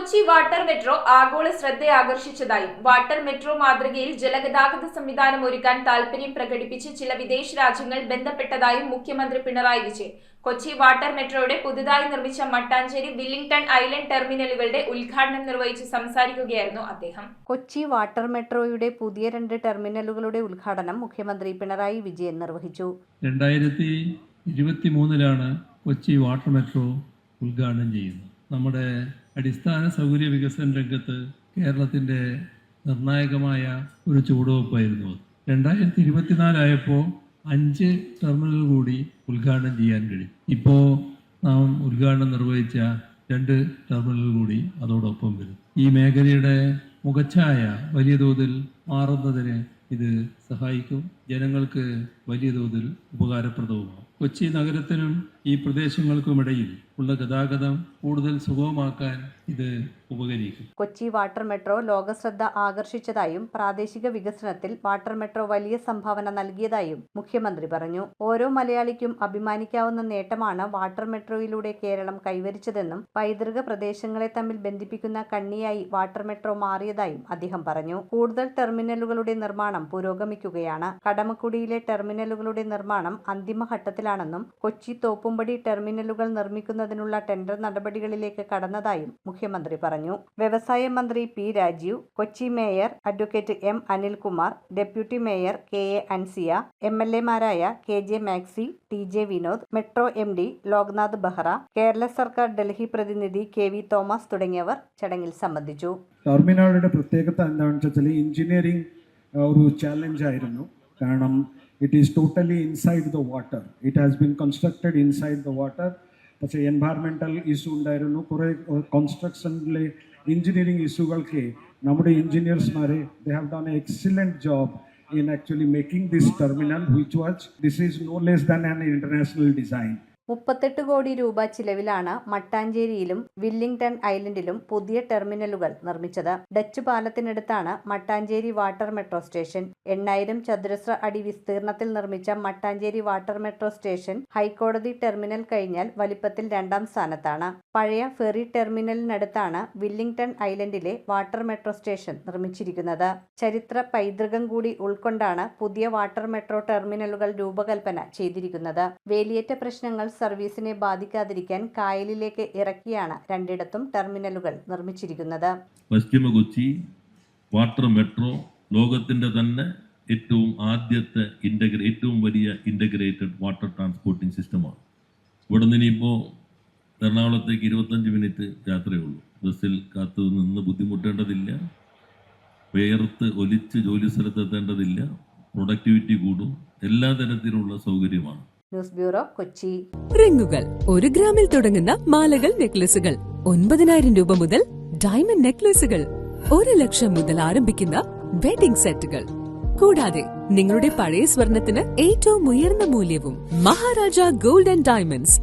Kochi water metro ആഗോള ശ്രദ്ധയാകർഷിച്ചതായും water metro മാതൃകയിൽ ജലഗതാഗത സംവിധാനം ഒരുക്കാൻ താൽപര്യം പ്രകടിപ്പിച്ച് ചില വിദേശ രാജ്യങ്ങൾ ബന്ധപ്പെട്ടതായും മുഖ്യമന്ത്രി പിണറായി വിജയൻ കൊച്ചി വാട്ടർ മെട്രോയുടെ പുതുതായി നിർമ്മിച്ച മട്ടാഞ്ചേരി വില്ലിംഗ്ടൺ ഐലൻഡ് ടെർമിനലുകളുടെ ഉദ്ഘാടനം നിർവഹിച്ച് സംസാരിക്കുകയായിരുന്നു അദ്ദേഹം. കൊച്ചി വാട്ടർ മെട്രോയുടെ പുതിയ 2 ടെർമിനലുകളുടെ ഉദ്ഘാടനം മുഖ്യമന്ത്രി പിണറായി വിജയൻ നിർവഹിച്ചു. 2023 കൊച്ചി വാട്ടർ മെട്രോ ഉദ്ഘാടനം ചെയ്യുന്നത്. നമ്മുടെ അടിസ്ഥാന സൗകര്യ വികസന രംഗത്ത് കേരളത്തിൻ്റെ നിർണായകമായ ഒരു ചുവടുവയ്പ്പായിരുന്നു. 2024 ആയപ്പോൾ 5 ടെർമിനൽ കൂടി ഉദ്ഘാടനം ചെയ്യാൻ കഴിയും. ഇപ്പോൾ നാം ഉദ്ഘാടനം നിർവഹിച്ച 2 ടെർമിനൽ കൂടി അതോടൊപ്പം വരും. ഈ മേഖലയുടെ മുഖച്ഛായ വലിയ തോതിൽ മാറുന്നതിന് ഇത് സഹായിക്കും. ജനങ്ങൾക്ക് വലിയ തോതിൽ ഉപകാരപ്രദവുമാകും. കൊച്ചി നഗരത്തിനും ഈ പ്രദേശങ്ങൾക്കുമിടയിൽ ഉള്ള ഗതാഗതം കൂടുതൽ സുഗമമാക്കാൻ ഇത് ഉപകരിക്കും. കൊച്ചി വാട്ടർ മെട്രോ ലോകശ്രദ്ധ ആകർഷിച്ചതായും പ്രാദേശിക വികസനത്തിൽ വാട്ടർ മെട്രോ വലിയ സംഭാവന നൽകിയതായും മുഖ്യമന്ത്രി പറഞ്ഞു. ഓരോ മലയാളിക്കും അഭിമാനിക്കാവുന്ന നേട്ടമാണ് വാട്ടർ മെട്രോയിലൂടെ കേരളം കൈവരിച്ചതെന്നും പൈതൃക പ്രദേശങ്ങളെ തമ്മിൽ ബന്ധിപ്പിക്കുന്ന കണ്ണിയായി വാട്ടർ മെട്രോ മാറിയതായും അദ്ദേഹം പറഞ്ഞു. കൂടുതൽ ടെർമിനലുകളുടെ നിർമ്മാണം പുരോഗമിക്കുകയാണ്. കടമക്കുടിയിലെ ടെർമിനലുകളുടെ നിർമ്മാണം അന്തിമഘട്ടത്തിലാണെന്നും കൊച്ചി തോപ്പുംപടി ടെർമിനലുകൾ നിർമ്മിക്കുന്നതിനുള്ള ടെൻഡർ നടപടികളിലേക്ക് കടന്നതായും മുഖ്യമന്ത്രി പറഞ്ഞു. വ്യവസായ മന്ത്രി P Rajeev, Kochi mayor advocate M Anilkumar, deputy mayor K A Ansiya, MLA-മാരായ KJ Maxi, TJ Vinod, metro MD Loknath Behera, Kerala സർക്കാർ ഡൽഹി പ്രതിനിധി KV തോമസ് തുടങ്ങിയവർ ചടങ്ങിൽ സംബന്ധിച്ചു. ടെർമിനലുകളുടെ പ്രത്യേകത എന്താണെന്ന് വെച്ചാൽ എഞ്ചിനീയറിംഗ് ഒരു ചാലഞ്ച് ആയിരുന്നു. കാരണം it is totally inside the water. It has been constructed inside the water. പക്ഷേ എൻവയറമെൻ്റൽ ഇഷ്യൂ ഉണ്ടായിരുന്നു. കുറേ കൺസ്ട്രക്ഷനിലെ എഞ്ചിനീയറിംഗ് ഇഷ്യൂകൾക്ക് നമ്മുടെ എഞ്ചിനീയേഴ്സ്മാരെ they have done an excellent job in actually making this terminal, this is no less than an international design. 38 കോടി രൂപ ചിലവിലാണ് മട്ടാഞ്ചേരിയിലും Willingdon ഐലൻഡിലും പുതിയ ടെർമിനലുകൾ നിർമ്മിച്ചത്. Dutch പാലത്തിനടുത്താണ് മട്ടാഞ്ചേരി വാട്ടർ മെട്രോ സ്റ്റേഷൻ. 8000 ചതുരശ്ര അടി വിസ്തീർണത്തിൽ നിർമ്മിച്ച മട്ടാഞ്ചേരി വാട്ടർ മെട്രോ സ്റ്റേഷൻ ഹൈക്കോടതി ടെർമിനൽ കഴിഞ്ഞാൽ വലിപ്പത്തിൽ 2ാം സ്ഥാനത്താണ്. പഴയ ഫെറി ടെർമിനലിനടുത്താണ് വില്ലിംഗ്ടൺ ഐലൻഡിലെ വാട്ടർ മെട്രോ സ്റ്റേഷൻ നിർമ്മിച്ചിരിക്കുന്നത്. ചരിത്ര പൈതൃകം കൂടി ഉൾക്കൊണ്ടാണ് പുതിയ വാട്ടർ മെട്രോ ടെർമിനലുകൾ രൂപകൽപ്പന ചെയ്തിരിക്കുന്നത്. വേലിയേറ്റ പ്രശ്നങ്ങൾ സർവീസിനെ ബാധിക്കാതിരിക്കാൻ കായലിലേക്ക് ഇറക്കിയാണ് 2ഇടത്തും ടെർമിനലുകൾ നിർമ്മിച്ചിരിക്കുന്നത്. പശ്ചിമ കൊച്ചി വാട്ടർ മെട്രോ ലോകത്തിന്റെ തന്നെ ആദ്യത്തെ ഏറ്റവും വലിയ ഇന്റഗ്രേറ്റഡ് വാട്ടർ ട്രാൻസ്പോർട്ടിംഗ് സിസ്റ്റമാണ്. ഇവിടെ നിന്ന് ഇനിയിപ്പോൾ എറണാകുളത്തേക്ക് 25 മിനിറ്റ് യാത്രയുള്ളൂ. ബസ്സിൽ കാത്തു നിന്ന് ബുദ്ധിമുട്ടേണ്ടതില്ല, വേർത്ത് ഒലിച്ച് ജോലി സ്ഥലത്തെത്തേണ്ടതില്ല, പ്രൊഡക്ടിവിറ്റി കൂടും, എല്ലാ തരത്തിലുള്ള സൗകര്യമാണ്. News bureau, Kochi. റിങ്ങുകൾ 1 ഗ്രാമിൽ തുടങ്ങുന്ന മാലകൾ, നെക്ലസുകൾ 9,000 രൂപ മുതൽ ഡയമണ്ട് നെക്ലസുകൾ 1 ലക്ഷം മുതൽ ആരംഭിക്കുന്ന വെഡിംഗ് സെറ്റുകൾ, കൂടാതെ നിങ്ങളുടെ പഴയ സ്വർണത്തിന് ഏറ്റവും ഉയർന്ന മൂല്യവും. Maharaja gold and diamonds,